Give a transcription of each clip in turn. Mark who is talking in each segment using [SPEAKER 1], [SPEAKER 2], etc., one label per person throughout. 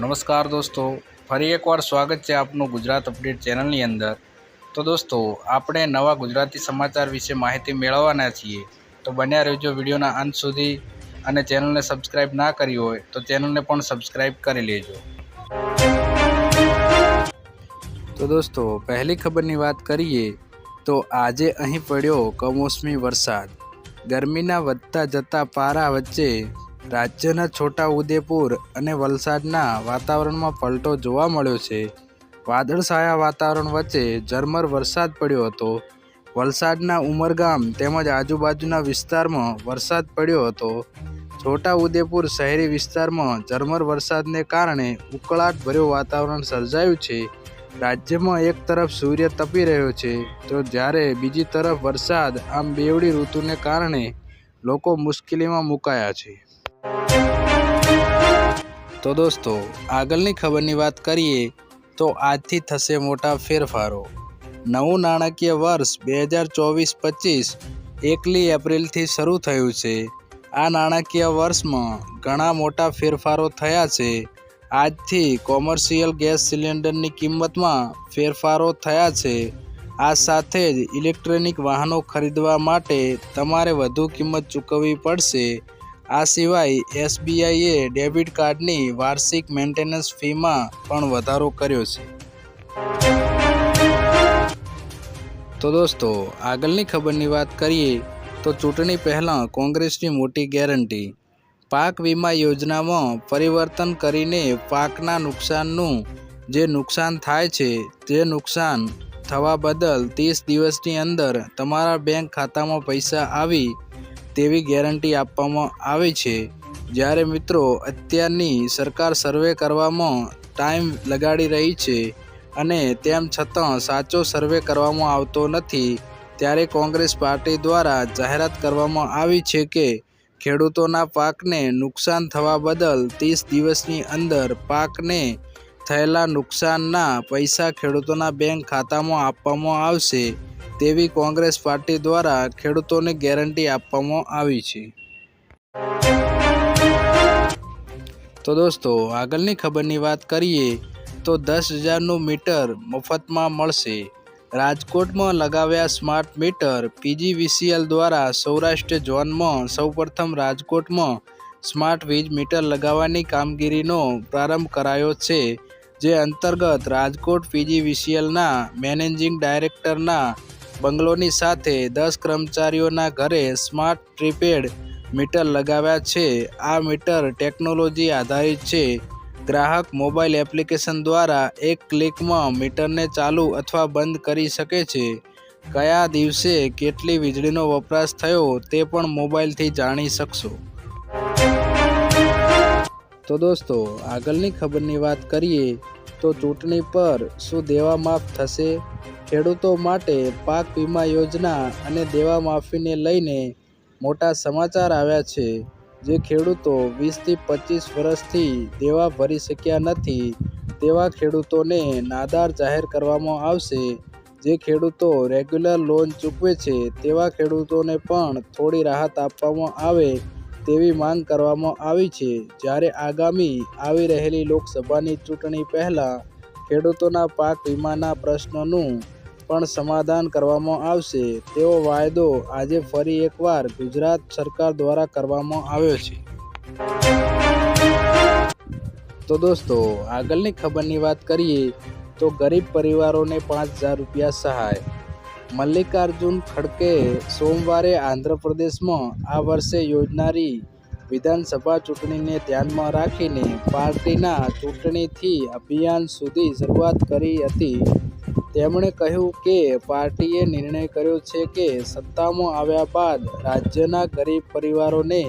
[SPEAKER 1] નમસ્કાર દોસ્તો, ફરી એકવાર સ્વાગત છે આપનું ગુજરાત અપડેટ ચેનલની અંદર। તો દોસ્તો, આપણે નવા ગુજરાતી સમાચાર વિશે માહિતી મેળવવાના છીએ, તો બન્યા રહેજો વિડીયોના અંત સુધી। અને ચેનલને સબસ્ક્રાઈબ ના કરી હોય તો ચેનલને પણ સબસ્ક્રાઈબ કરી લેજો। તો દોસ્તો, પહેલી ખબરની વાત કરીએ તો આજે અહીં પડ્યો કમોસમી વરસાદ। ગરમીના વધતા જતા પારા વચ્ચે રાજ્યના છોટા ઉદેપુર અને વલસાડના વાતાવરણમાં પલટો જોવા મળ્યો છે। વાદળછાયા વાતાવરણ વચ્ચે ઝરમર વરસાદ પડ્યો હતો। વલસાડના ઉમરગામ તેમજ આજુબાજુના વિસ્તારમાં વરસાદ પડ્યો હતો। છોટા ઉદેપુર શહેરી વિસ્તારમાં ઝરમર વરસાદને કારણે ઉકળાટભર્યું વાતાવરણ સર્જાયું છે। રાજ્યમાં એક તરફ સૂર્ય તપી રહ્યો છે તો જ્યારે બીજી તરફ વરસાદ, આમ બેવડી ઋતુને કારણે લોકો મુશ્કેલીમાં મુકાયા છે। તો દોસ્તો, આગળની ખબરની વાત કરીએ તો આજથી થશે મોટા ફેરફારો। નવું નાણાકીય વર્ષ 2024-25 1 એપ્રિલથી શરૂ થયું છે। આ નાણાકીય વર્ષમાં ઘણા મોટા ફેરફારો થયા છે। આજથી કોમર્શિયલ ગેસ સિલિન્ડરની કિંમતમાં ફેરફારો થયા છે। આ સાથે જ ઇલેક્ટ્રોનિક વાહનો ખરીદવા માટે તમારે વધુ કિંમત ચૂકવવી પડશે। આ સિવાય SBIએ ડેબિટ કાર્ડની વાર્ષિક મેન્ટેનન્સ ફીમાં પણ વધારો કર્યો છે। તો દોસ્તો, આગળની ખબરની વાત કરીએ તો ચૂંટણી પહેલાં કોંગ્રેસની મોટી ગેરંટી। પાક વીમા યોજનામાં પરિવર્તન કરીને પાકના નુકસાનનું જે નુકસાન થાય છે તે નુકસાન થવા બદલ 30 દિવસની અંદર તમારા બેંક ખાતામાં પૈસા આવી તેવી ગેરંટી આપવામાં આવી છે। જ્યારે મિત્રો, અત્યારની સરકાર સર્વે કરવામાં ટાઈમ લગાડી રહી છે અને તેમ છતાં સાચો સર્વે કરવામાં આવતો નથી, ત્યારે કોંગ્રેસ પાર્ટી દ્વારા જાહેરાત કરવામાં આવી છે કે ખેડૂતોના પાકને નુકસાન થવા બદલ 30 દિવસની અંદર પાકને થયેલા નુકસાનના પૈસા ખેડૂતોના બેંક ખાતામાં આપવામાં આવશે તેવી કોંગ્રેસ પાર્ટી દ્વારા ખેડૂતોને ગેરંટી આપવામાં આવી છે। તો દોસ્તો, આગળની ખબરની વાત કરીએ તો 10,000નું મીટર મફતમાં મળશે। રાજકોટમાં લગાવ્યા સ્માર્ટ મીટર। PGVCL દ્વારા સૌરાષ્ટ્ર ઝોનમાં સૌપ્રથમ રાજકોટમાં સ્માર્ટ વીજ મીટર લગાવવાની કામગીરીનો પ્રારંભ કરાયો છે। જે અંતર્ગત રાજકોટ PGVCLના મેનેજિંગ ડાયરેક્ટરના બંગલોની સાથે 10 કર્મચારીઓના ઘરે સ્માર્ટ પ્રીપેડ મીટર લગાવ્યા છે। આ મીટર ટેકનોલોજી આધારિત છે। ગ્રાહક મોબાઈલ એપ્લિકેશન દ્વારા એક ક્લિકમાં મીટરને ચાલુ અથવા બંધ કરી શકે છે। કયા દિવસે કેટલી વીજળીનો વપરાશ થયો તે પણ મોબાઈલથી જાણી શકશો। તો દોસ્તો, આગળની ખબરની વાત કરીએ તો ચૂંટણી પર શું દેવા માફ થશે? ખેડૂતો માટે પાક વીમા યોજના અને દેવા માફીને લઈને મોટા સમાચાર આવ્યા છે। જે ખેડૂતો 20 થી 25 વર્ષથી દેવા ભરી શક્યા નથી તેવા ખેડૂતોને નાદાર જાહેર કરવામાં આવશે। જે ખેડૂતો રેગ્યુલર લોન ચૂકવે છે તેવા ખેડૂતોને પણ થોડી રાહત આપવામાં આવે તેવી માંગ કરવામાં આવી છે। જ્યારે આગામી આવી રહેલી લોકસભાની ચૂંટણી પહેલાં ખેડૂતોના પાક વીમાના પ્રશ્નનું પણ સમાધાન કરવામાં આવશે તેવો વાયદો આજે ફરી એકવાર ગુજરાત સરકાર દ્વારા કરવામાં આવ્યો છે। તો દોસ્તો, આગળની ખબરની વાત કરીએ તો ગરીબ પરિવારોને 5,000 રૂપિયા સહાય। મલ્લિકાર્જુન ખડગે સોમવારે આંધ્રપ્રદેશમાં આ વર્ષે યોજાનારી વિધાનસભા ચૂંટણીને ધ્યાનમાં રાખીને પાર્ટીના ચૂંટણીથી અભિયાન સુધી શરૂઆત કરી હતી। તેમણે કહ્યું કે પાર્ટીએ નિર્ણય કર્યો છે કે સત્તામાં આવ્યા બાદ રાજ્યના ગરીબ પરિવારોને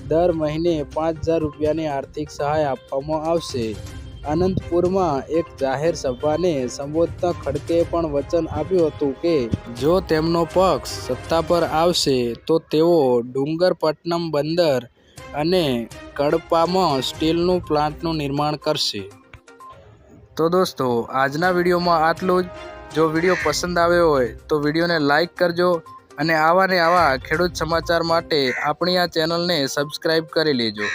[SPEAKER 1] દર મહિને 5,000 રૂપિયાની આર્થિક સહાય આપવામાં આવશે। અનંતપુરમાં એક જાહેર સભાને સંબોધતા ખડગેએ પણ વચન આપ્યું હતું કે જો તેમનો પક્ષ સત્તા પર આવશે તો તેઓ ડુંગરપટ્ટનમ બંદર અને કડપામાં સ્ટીલનું પ્લાન્ટનું નિર્માણ કરશે। તો દોસ્તો, આજના વિડીયોમાં આટલું જ। જો વિડીયો પસંદ આવ્યો હોય તો વિડીયોને લાઈક કરજો અને આવા ખેડૂત સમાચાર માટે આપણી આ ચેનલને સબસ્ક્રાઈબ કરી લેજો।